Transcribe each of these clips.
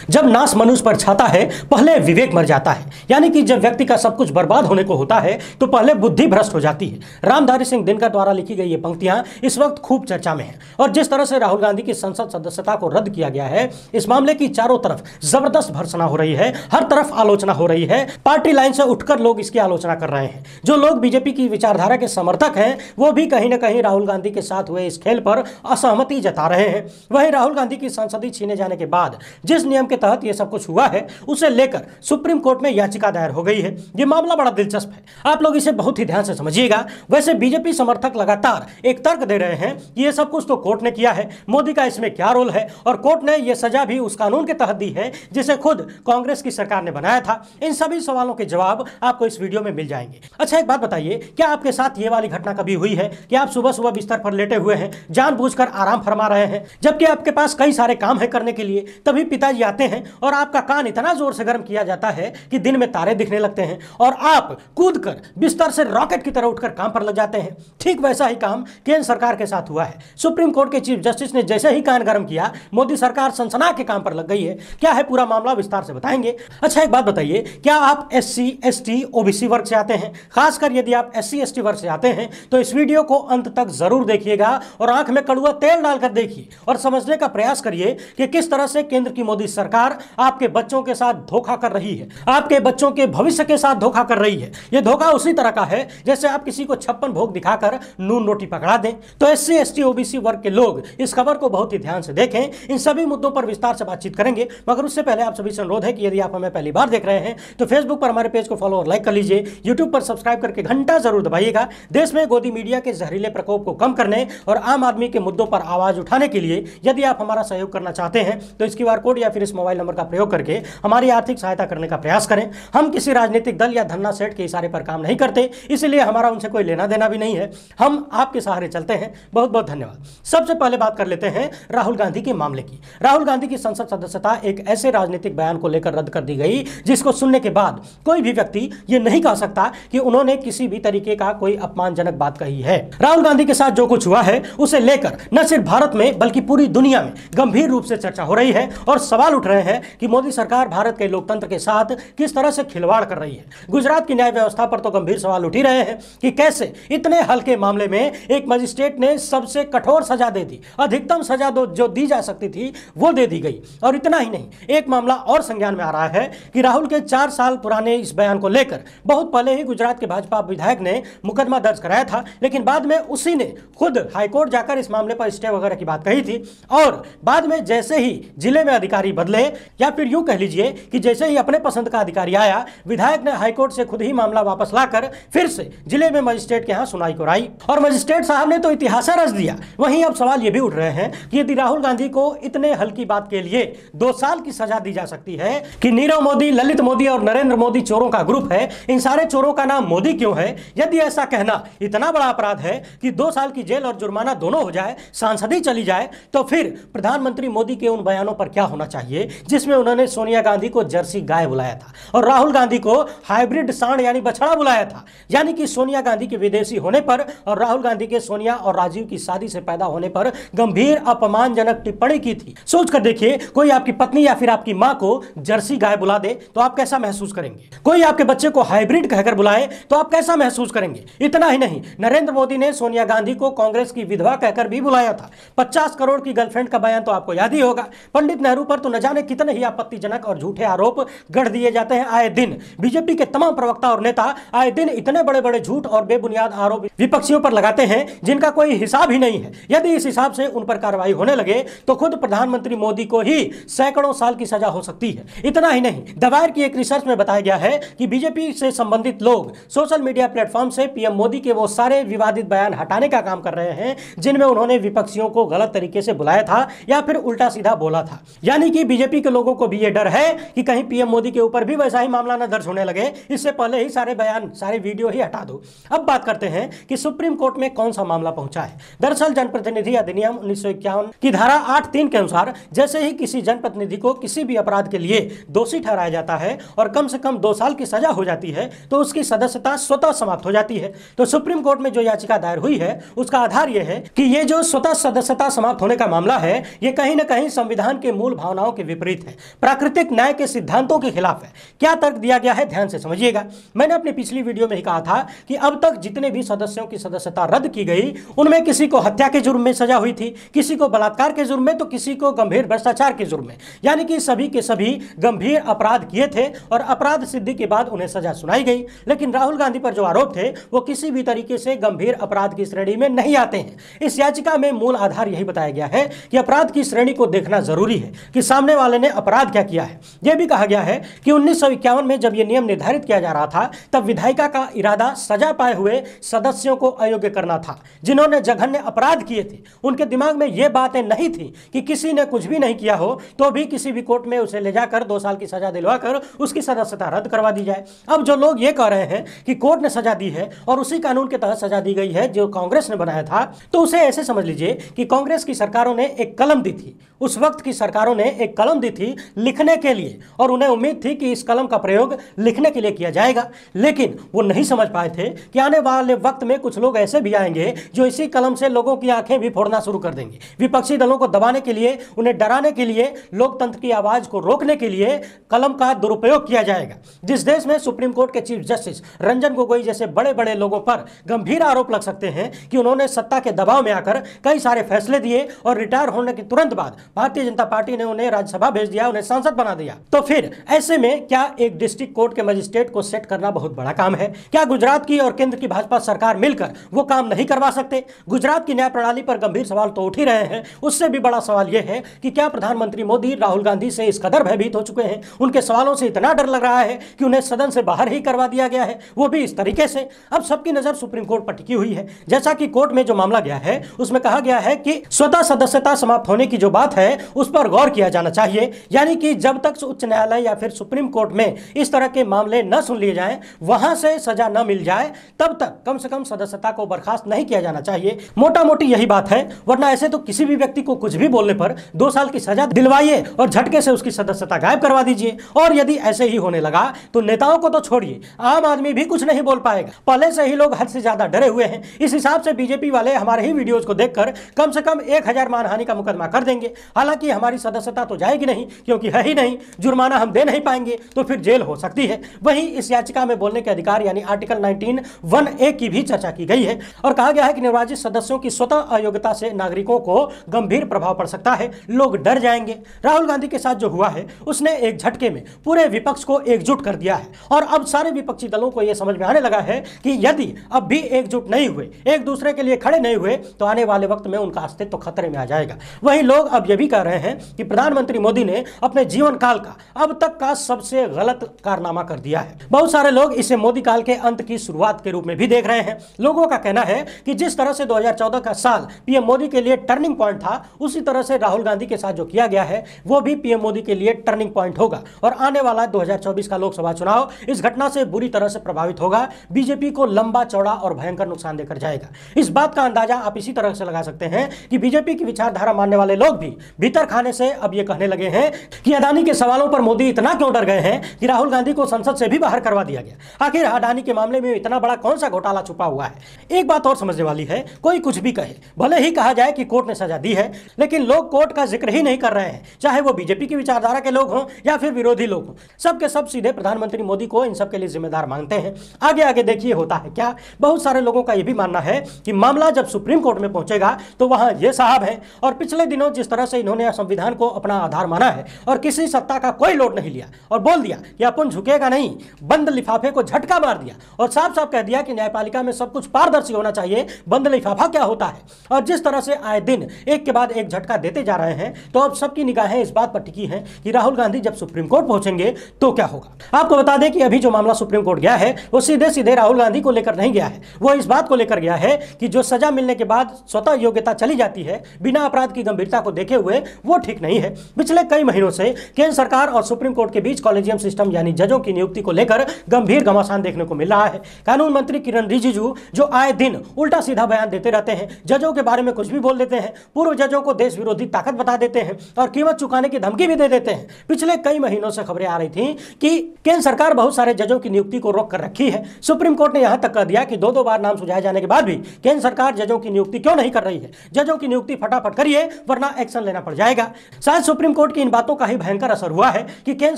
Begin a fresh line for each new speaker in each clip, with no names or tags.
जब नाश मनुष्य पर छाता है पहले विवेक मर जाता है, यानी कि जब व्यक्ति का सब कुछ बर्बाद होने को होता है तो पहले बुद्धि भ्रष्ट हो जाती है। रामधारी सिंह दिनकर द्वारा लिखी गई ये पंक्तियां इस वक्त खूब चर्चा में हैं और जिस तरह से राहुल गांधी की संसद सदस्यता को रद्द किया गया है, इस मामले की चारों तरफ जबरदस्त भर्त्सना हो रही है, हर तरफ आलोचना हो रही है। पार्टी लाइन से उठकर लोग इसकी आलोचना कर रहे हैं। जो लोग बीजेपी की विचारधारा के समर्थक हैं वो भी कहीं ना कहीं राहुल गांधी के साथ हुए इस खेल पर असहमति जता रहे हैं। वहीं राहुल गांधी की संसदीय छीने जाने के बाद जिस नियम के तहत यह सब कुछ हुआ है उसे लेकर सुप्रीम कोर्ट में याचिका दायर हो गई है। यह मामला बड़ा दिलचस्प है, आप लोग इसे बहुत ही ध्यान से समझिएगा। वैसे बीजेपी समर्थक लगातार एक तर्क दे रहे हैं कि यह सब कुछ तो कोर्ट ने किया है, मोदी का इसमें क्या रोल है, और कोर्ट ने यह सजा भी उस कानून के तहत दी है जिसे खुद कांग्रेस की सरकार ने बनाया था। इन सभी सवालों के जवाब आपको इस वीडियो में मिल जाएंगे। अच्छा, एक बात बताइए, क्या आपके साथ ये वाली घटना कभी हुई है कि आप सुबह सुबह बिस्तर पर लेटे हुए हैं, जानबूझकर आराम फरमा रहे हैं, जबकि आपके पास कई सारे काम है करने के लिए, तभी पिताजी आते हैं और आपका कान इतना जोर से गर्म किया जाता है कि दिन में तारे दिखने लगते हैं और आप कूदकर बिस्तर से रॉकेट की तरह उठकर काम पर लग जाते हैं। ठीक वैसा ही काम केंद्र सरकार के साथ हुआ है। सुप्रीम कोर्ट के चीफ जस्टिस ने जैसे ही कान गर्म किया, मोदी सरकार सनसना के काम पर लग गई है। क्या है पूरा मामला, विस्तार से बताएंगे। अच्छा, एक बात बताइए, क्या आप SC ST OBC वर्ग से आते हैं? खासकर यदि आप SC ST वर्ग से आते हैं तो इस वीडियो को अंत तक जरूर देखिएगा और आंख में कड़वा तेल डालकर देखिए और समझने का प्रयास करिए कि किस तरह से केंद्र की मोदी सरकार आपके बच्चों के साथ धोखा कर रही है, आपके बच्चों के भविष्य के साथ धोखा कर रही है। यह धोखा उसी तरह का है जैसे आप किसी को 56 भोग दिखाकर नून रोटी पकड़ा दें। तो SC ST OBC वर्ग के लोग इस खबर को बहुत ही ध्यान से देखें। इन सभी मुद्दों पर विस्तार से बातचीत करेंगे, मगर उससे पहले आप सभी से अनुरोध है कि यदि आप हमें पहली बार देख रहे हैं तो फेसबुक पर हमारे पेज को फॉलो और लाइक कर लीजिए, यूट्यूब पर सब्सक्राइब करके घंटा जरूर दबाइएगा। देश में गोदी मीडिया के जहरीले प्रकोप को कम करने और आम आदमी के मुद्दों पर आवाज उठाने के लिए यदि आप हमारा सहयोग करना चाहते हैं तो इस QR कोड या फिर इस मोबाइल नंबर का प्रयोग करके हमारी आर्थिक सहायता करने का प्रयास करें। हम किसी राजनीतिक दल या धन्ना सेठ के इशारे पर काम नहीं करते, इसलिए हमारा उनसे कोई लेना देना भी नहीं है। हम आपके सहारे चलते हैं। बहुत बहुत धन्यवाद। सबसे पहले बात कर लेते हैं राहुल गांधी के मामले की। राहुल गांधी की संसद सदस्यता एक ऐसे राजनीतिक बयान को लेकर रद्द कर दी गई जिसको सुनने के बाद कोई भी व्यक्ति यह नहीं कह सकता कि उन्होंने किसी भी तरीके का कोई अपमानजनक बात कही है। राहुल गांधी के साथ जो कुछ हुआ है उसे लेकर न सिर्फ भारत में बल्कि पूरी दुनिया में गंभीर रूप से चर्चा हो रही है और सवाल उठ रहे हैं कि मोदी सरकार भारत के लोकतंत्र के साथ किस तरह से खिलवाड़ कर रही है। गुजरात की न्याय व्यवस्था पर तो गंभीर सवाल उठ ही रहे हैं कि कैसे इतने हल्के मामले में एक मजिस्ट्रेट ने सबसे कठोर सजा दे दी, अधिकतम सजा जो दी जा सकती थी वो दे दी गई। और इतना ही नहीं, एक मामला और संज्ञान में आ रहा है कि राहुल के 4 साल पुराने इस बयान को लेकर बहुत पहले ही गुजरात के भाजपा विधायक ने मुकदमा दर्ज कराया था, लेकिन बाद में उसी ने खुद हाईकोर्ट जाकर इस मामले पर स्टे वगैरह की बात कही थी। और बाद में जैसे ही जिले में अधिकारी बदले, या फिर यूं कह लीजिए कि जैसे ही अपने पसंद का अधिकारी आया, विधायक ने हाईकोर्ट से खुद ही मामला वापस लाकर फिर से जिले में मजिस्ट्रेट के यहां सुनवाई कराई और मजिस्ट्रेट साहब ने तो इतिहास रच दिया। वहीं अब सवाल यह भी उठ रहे हैं कि यदि राहुल गांधी को इतने हल्की बात के लिए 2 साल की सजा दी जा सकती है कि नीरव मोदी, ललित मोदी और नरेंद्र मोदी चोरों का ग्रुप है, इन सारे चोरों का नाम मोदी क्यों है? यदि ऐसा कहना इतना बड़ा अपराध है कि 2 साल की जेल और जुर्माना दोनों हो जाए, सांसदी चली जाए, तो फिर प्रधानमंत्री मोदी के उन बयानों पर क्या होना चाहिए जिसमें उन्होंने सोनिया गांधी को जर्सी गाय बुलाया था और राहुल गांधी को हाइब्रिड सांड यानी बछड़ा बुलाया था। यानी कि सोनिया गांधी के विदेशी होने पर और राहुल गांधी के सोनिया और राजीव की शादी से पैदा होने पर गंभीर अपमानजनक टिप्पणी की थी। सोचकर देखिए, कोई आपकी पत्नी या फिर आपकी मां को जर्सी गाय बुला दे तो आप कैसा महसूस करेंगे? कोई आपके बच्चे को हाइब्रिड कहकर बुलाए तो आप कैसा महसूस करेंगे? इतना ही नहीं, नरेंद्र मोदी ने सोनिया गांधी को कांग्रेस की विधवा कहकर भी बुलाया था। 50 करोड़ की गर्लफ्रेंड का बयान तो आपको याद ही होगा। पंडित नेहरू पर तो न जाने कितने ही आपत्तिजनक और झूठे आरोप गढ़ दिए जाते हैं आए दिन। बीजेपी के तमाम प्रवक्ता और नेता आए दिन इतने बड़े बड़े झूठ और बेबुनियाद आरोप विपक्षियों पर लगाते हैं जिनका कोई हिसाब ही नहीं है। यदि इस हिसाब से उन पर कार्रवाई होने लगे तो खुद प्रधानमंत्री मोदी को ही सैकड़ों साल की सजा हो सकती है। इतना ही नहीं, दवायर की एक रिसर्च में बताया गया है कि बीजेपी से संबंधित लोग सोशल मीडिया प्लेटफॉर्म से पीएम मोदी के वो सारे विवादित बयान हटाने का काम कर रहे हैं जिनमें उन्होंने विपक्षियों को गलत तरीके से बुलाया था या फिर उल्टा सीधा बोला था। यानी कि बीजेपी के लोगों को भी यह डर है कि कहीं पीएम मोदी के ऊपर भी वैसा ही मामला न दर्ज होने लगे, इससे पहले ही सारे बयान, सारे वीडियो ही हटा दो। अब बात करते हैं कि सुप्रीम कोर्ट में कौन सा मामला पहुंचा है। दरअसल जनप्रतिनिधि अधिनियम 1951 की धारा 8(3) के अनुसार जैसे ही किसी जनप्रतिनिधि को किसी भी अपराध के लिए दोषी ठहराया जाता है और कम से कम 2 साल की सजा हो जाती है तो उसकी सदस्यता स्वतः समाप्त हो जाती है। तो सुप्रीम कोर्ट में जो याचिका दायर हुई है उसका आधार यह है कि यह जो स्वतः सदस्यता समाप्त होने का मामला है, यह कहीं ना कहीं संविधान के मूल भावनाओं के विपरीत है, प्राकृतिक न्याय के सिद्धांतों के खिलाफ है। क्या तर्क दिया गया है, ध्यान से समझिएगा। मैंने अपनी पिछली वीडियो में ही कहा था कि अब तक जितने भी सदस्यों की सदस्यता रद्द की गई, उनमें किसी को हत्या के जुर्म में सजा हुई थी, किसी को बलात्कार के जुर्म में, तो किसी को गंभीर भ्रष्टाचार के जुर्म में, यानी कि सभी के सभी गंभीर अपराध किए थे और अपराध सिद्धि के बाद उन्हें सजा सुनाई गई। लेकिन राहुल गांधी पर जो आरोप थे वो किसी भी तरीके से गंभीर अपराध की श्रेणी में नहीं आते हैं। इस याचिका में मूल आधार यही बताया गया है कि अपराध की श्रेणी को देखना जरूरी है कि सामने वाले ने अपराध क्या किया है। यह भी कहा गया है कि 1951 में जब यह नियम निर्धारित किया जा रहा था, तब विधायिका का इरादा सजा पाए हुए सदस्यों को अयोग्य करना था जिन्होंने जघन्य अपराध किए थे। उनके दिमाग में यह बातें नहीं थी कि किसी ने कुछ भी नहीं किया हो तो भी किसी भी कोर्ट में उसे ले जाकर 2 साल की सजा दिलवाकर उसकी सदस्यता रद्द करवा दी जाए। अब जो लोग ये कह रहे हैं कि कोर्ट ने सजा दी है और उसी कानून के तहत सजा दी गई है जो कांग्रेस ने बनाया था, तो उसे ऐसे समझ लीजिए कि कांग्रेस की सरकारों ने एक कलम दी थी, उस वक्त की सरकारों ने एक कलम दी थी लिखने के लिए, और उन्हें उम्मीद थी कि इस कलम का प्रयोग लिखने के लिए किया जाएगा। लेकिन वो नहीं समझ पाए थे कि आने वाले वक्त में कुछ लोग ऐसे भी आएंगे जो इसी कलम से लोगों की आंखें भी फोड़ना शुरू कर देंगे। विपक्षी दलों को दबाने के लिए, उन्हें डराने के लिए, लोकतंत्र की आवाज को रोकने के लिए कलम का दुरुपयोग किया जाएगा। जिस देश में सुप्रीम कोर्ट के चीफ जस्टिस रंजन गोगोई जैसे बड़े बड़े लोगों पर गंभीर आरोप लग सकते हैं कि उन्होंने सत्ता के दबाव में आकर कई सारे फैसले दिए और रिटायर होने के तुरंत बाद भारतीय जनता पार्टी ने उन्हें राज्यसभा भेज दिया, उन्हें सांसद बना दिया, तो फिर ऐसे में क्या एक डिस्ट्रिक्ट कोर्ट के मजिस्ट्रेट को सेट करना बहुत बड़ा काम है? क्या गुजरात की और केंद्र की भाजपा सरकार मिलकर वो काम नहीं करवा सकते? गुजरात की न्याय प्रणाली पर गंभीर सवाल तो उठ ही रहे हैं। उससे भी बड़ा सवाल यह है कि क्या प्रधानमंत्री मोदी राहुल गांधी से इस कदर भयभीत हो चुके हैं, उनके सवालों से इतना डर लग रहा है कि उन्हें सदन से बाहर ही करवा दिया गया है, वो भी इस तरीके से। अब सबकी नजर सुप्रीम कोर्ट पर टिकी हुई है। जैसा कि कोर्ट में जो मामला गया है उसमें कहा गया है कि स्वतः सदस्यता समाप्त होने की जो बात है उस पर गौर किया जाना चाहिए, यानी कि जब तक उच्च न्यायालय या फिर सुप्रीम कोर्ट में इस तरह के मामले न सुन लिए जाएं, वहां से सजा न मिल जाए, तब तक कम से कम सदस्यता को बर्खास्त नहीं किया जाना चाहिए। मोटा मोटी यही बात है, वरना ऐसे तो किसी भी व्यक्ति को कुछ भी बोलने पर 2 साल की सजा दिलवाइए और झटके से उसकी सदस्यता गायब करवा दीजिए। और यदि ऐसे ही होने लगा तो नेताओं को तो छोड़िए, आम आदमी भी कुछ नहीं बोल पाएगा। पहले से ही लोग हद से ज्यादा डरे हुए हैं। इस हिसाब से बीजेपी वाले हमारे ही वीडियोज को देखकर कम से कम 1000 मानहानि का मुकदमा कर देंगे। हालांकि हमारी सदस्यता तो जाएगी नहीं, क्योंकि है ही नहीं, जुर्माना हम दे नहीं पाएंगे, तो फिर जेल हो सकती है। वहीं इस याचिका में बोलने के अधिकार यानी आर्टिकल 19(1)(a) की भी चर्चा की गई है और कहा गया है कि निर्वाचित सदस्यों की स्वतः अयोग्यता से नागरिकों को गंभीर प्रभाव पड़ सकता है, लोग डर जाएंगे। राहुल गांधी के साथ जो हुआ है उसने एक झटके में पूरे विपक्ष को एकजुट कर दिया है और अब सारे विपक्षी दलों को यह समझ में आने लगा है कि यदि अब भी एकजुट नहीं हुए, एक दूसरे के लिए खड़े नहीं हुए, तो आने वाले वक्त में उनका अस्तित्व खतरे में आ जाएगा। वहीं लोग अब यह भी कह रहे हैं कि प्रधानमंत्री मोदी ने अपने जीवन काल का अब तक का सबसे गलत कारनामा कर दिया है। बहुत सारे लोग इसे मोदी काल के अंत की शुरुआत के रूप में भी देख रहे हैं। लोगों का कहना है कि जिस तरह से 2014 का साल पीएम मोदी के लिए टर्निंग पॉइंट था, उसी तरह से राहुल गांधी के साथ जो किया गया है वो भी पीएम मोदी के लिए टर्निंग पॉइंट होगा और आने वाला 2024 का लोकसभा चुनाव इस घटना से बुरी तरह से प्रभावित होगा, बीजेपी को लंबा चौड़ा और भयंकर नुकसान देकर जाएगा। इस बात का अंदाजा आप इसी तरह से लगा सकते हैं कि बीजेपी की विचारधारा मानने वाले लोग भी भीतर खाने से अब ये कहने लगे हैं कि अडानी के सवालों पर मोदी इतना क्यों डर गए हैं कि राहुल गांधी को संसद से भी बाहर करवा दिया गया। आखिर अडानी के मामले में इतना बड़ा कौन सा घोटाला छुपा हुआ है? एक बात और समझने वाली है, कोई कुछ भी कहे, भले ही कहा जाए कि कोर्ट ने सजा दी है, लेकिन लोग कोर्ट का जिक्र ही नहीं कर रहे हैं, चाहे वो बीजेपी की विचारधारा के लोग हों या फिर विरोधी लोग हों। सबके सब सीधे प्रधानमंत्री मोदी को इन सब के लिए जिम्मेदार मानते हैं। आगे आगे देखिए होता है क्या। बहुत सारे लोगों का यह भी मानना है कि मामला जब सुप्रीम कोर्ट में पहुंचेगा तो वहां ये साहब हैं और पिछले दिनों जिस तरह से इन्होंने संविधान को अपना आधार माना है और किसी सत्ता का कोई लोड नहीं लिया और बोल दिया कि अपन झुकेगा नहीं, बंद लिफाफे को झटका मार दिया और साफ साफ कह दिया कि न्यायपालिका में सब कुछ पारदर्शी होना चाहिए, बंद लिफाफा क्या होता है। और जिस तरह से आए दिन एक के बाद एक झटका देते जा रहे हैं, तो अब सबकी निगाहें इस बात पर टिकी हैं कि राहुल गांधी जब सुप्रीम कोर्ट पहुंचेंगे तो क्या होगा। आपको बता दें कि अभी जो मामला सुप्रीम कोर्ट गया है वो सीधे सीधे राहुल गांधी को लेकर नहीं गया है, वो इस बात को लेकर गया है कि जो सजा मिलने के बाद स्वतः योग्यता चली जाती है बिना अपराध की गंभीरता को देखे हुए, वो ठीक नहीं है। पिछले कई महीनों से केंद्र सरकार और सुप्रीम कोर्ट के बीच कॉलेजियम सिस्टम यानी जजों की नियुक्ति को लेकर गंभीर घमासान देखने को मिल रहा है। कानून मंत्री किरण रिजिजू जो आए दिन उल्टा सीधा बयान देते रहते हैं, जजों के बारे में कुछ भी बोल देते हैं, पूर्व जजों को देश विरोधी ताकत बता देते हैं और कीमत चुकाने की धमकी भी दे देते हैं। पिछले कई महीनों से खबरें आ रही थी कि केंद्र सरकार बहुत सारे जजों की नियुक्ति को रोक कर रखी है। सुप्रीम कोर्ट ने यहां तक कह दिया कि दो बार नाम सुझाए जाने के बाद भी केंद्र सरकार जजों की नियुक्ति क्यों नहीं कर रही है। जजों की नियुक्ति फटाफट करिए वरना एक्शन लेना पड़ जाएगा। शायद सुप्रीम कोर्ट कोर्ट की इन बातों का ही भयंकर असर हुआ है कि केंद्र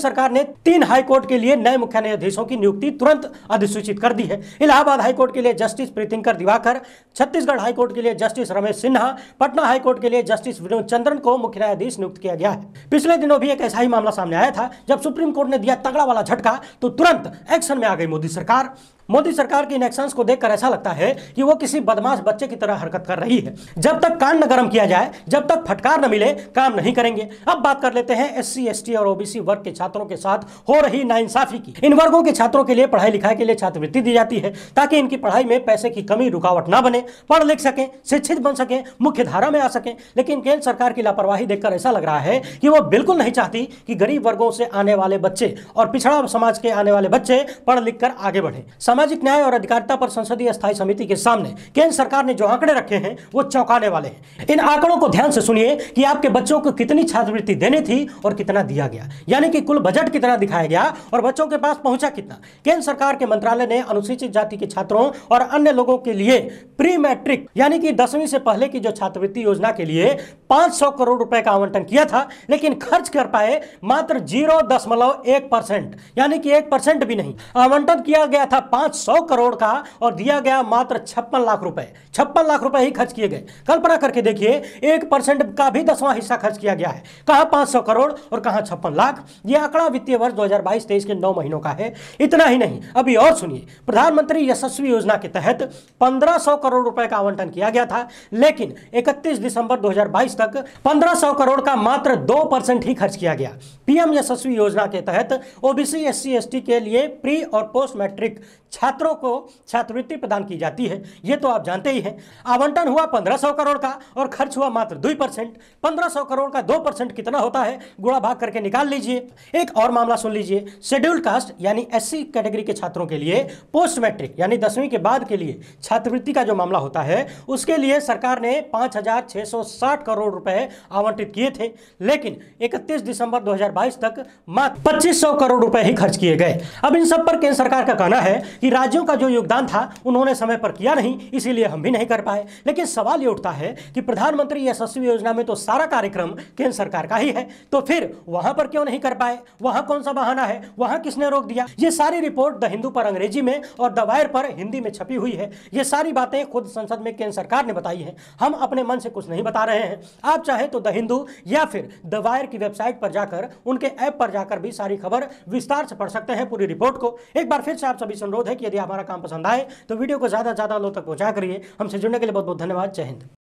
सरकार ने 3 हाई कोर्ट के लिए नए मुख्य न्यायाधीशों की नियुक्ति तुरंत अधिसूचित कर दी है। इलाहाबाद हाई कोर्ट के लिए justice Pritinkar Diwakar, Chhattisgarh high court के लिए justice Ramesh Sinha, Patna high court के लिए जस्टिस विनोद चंद्रन को मुख्य न्यायाधीश नियुक्त किया गया है। पिछले दिनों भी एक ऐसा ही मामला सामने आया था जब सुप्रीम कोर्ट ने दिया तगड़ा वाला झटका तो तुरंत एक्शन में आ गई मोदी सरकार। मोदी सरकार के इन एक्शंस को देखकर ऐसा लगता है कि वो किसी बदमाश बच्चे की तरह हरकत कर रही है। जब तक कान न गर्म किया जाए, जब तक फटकार न मिले, काम नहीं करेंगे। अब बात कर लेते हैं SC, ST और OBC वर्ग के छात्रों के साथ हो रही नाइंसाफी की। इन वर्गों के छात्रों के लिए पढ़ाई लिखाई के लिए छात्रवृत्ति दी जाती है ताकि इनकी पढ़ाई में पैसे की कमी रुकावट न बने, पढ़ लिख सकें, शिक्षित बन सकें, मुख्य धारा में आ सकें। लेकिन केंद्र सरकार की लापरवाही देखकर ऐसा लग रहा है कि वो बिल्कुल नहीं चाहती कि गरीब वर्गों से आने वाले बच्चे और पिछड़ा समाज के आने वाले बच्चे पढ़ लिख कर आगे बढ़े। सामाजिक न्याय और पर संसदीय स्थायी समिति के सामने केंद्र सरकार ने जो आंकड़े रखे हैं वो चौंकाने वाले हैं। इन आंकड़ों को ध्यान से सुनिए कि आपके बच्चों को कितनी छात्रवृत्ति देनी थी और कितना दिया गया, यानी कि कुल बजट कितना दिखाया गया और बच्चों के पास पहुंचा कितना। केंद्र सरकार के मंत्रालय ने अनुसूचित जाति के छात्रों और अन्य लोगों के लिए प्री मैट्रिक यानी कि 10वीं से पहले की जो छात्रवृत्ति योजना के लिए 500 करोड़ रुपए का आवंटन किया था, लेकिन खर्च कर पाए मात्र 0.1%, यानी कि 1% भी नहीं। आवंटन किया गया था 500 करोड़ का और दिया गया मात्र 56 लाख रुपए। 56 लाख रुपए ही खर्च किए गए। कल्पना करके देखिए, 1% का भी 10वां हिस्सा खर्च किया गया है। कहां 500 करोड़ और कहां 56 लाख। यह आंकड़ा वित्तीय वर्ष 2022-23 के 9 महीनों का है। इतना ही नहीं, अभी और सुनिए, प्रधानमंत्री यशस्वी योजना के तहत 1500 करोड़ रुपए का आवंटन किया गया था, लेकिन 31 दिसंबर 2022 तक 1500 करोड़ का मात्र 2% ही खर्च किया गया। पीएम यशस्वी योजना के तहत OBC, SC, ST के लिए प्री और पोस्ट मैट्रिक छात्रों को छात्रवृत्ति प्रदान की जाती है, ये तो आप जानते ही हैं। आवंटन हुआ 1500 करोड़ का और खर्च हुआ मात्र 2%। 1500 करोड़ का 2% कितना होता है, गुणा भाग करके निकाल लीजिए। एक और मामला सुन लीजिए। शेड्यूल्ड कास्ट यानी SC कैटेगरी के छात्रों के लिए पोस्ट मैट्रिक यानी 10वीं के बाद के लिए छात्रवृत्ति का जो मामला होता है, उसके लिए सरकार ने 5660 करोड़ रुपए आवंटित किए थे, लेकिन 31 दिसंबर 2022 तक मात्र 2500 करोड़ रुपए ही खर्च किए गए। अब इन सब पर केंद्र सरकार का कहना है कि राज्यों का जो योगदान था उन्होंने समय पर किया नहीं, इसीलिए हम भी नहीं कर पाए। लेकिन सवाल ये उठता है कि प्रधानमंत्री यशस्वी योजना में तो सारा कार्यक्रम केंद्र सरकार का ही है, तो फिर वहां पर क्यों नहीं कर पाए? वहां कौन सा बहाना है? वहां किसने रोक दिया? ये सारी रिपोर्ट द हिंदू पर अंग्रेजी में और द वायर पर हिंदी में छपी हुई है। ये सारी बातें खुद संसद में केंद्र सरकार ने बताई है। हम अपने मन से कुछ नहीं बता रहे हैं। आप चाहे तो द हिंदू या फिर द वायर की वेबसाइट पर जाकर, उनके ऐप पर जाकर भी सारी खबर विस्तार से पढ़ सकते हैं, पूरी रिपोर्ट को। एक बार फिर से आप सभी से अनुरोध है कि यदि हमारा काम पसंद आए तो वीडियो को ज्यादा से ज्यादा लोगों तक पहुंचा करिए। हमसे जुड़ने के लिए बहुत बहुत धन्यवाद। जय हिंद।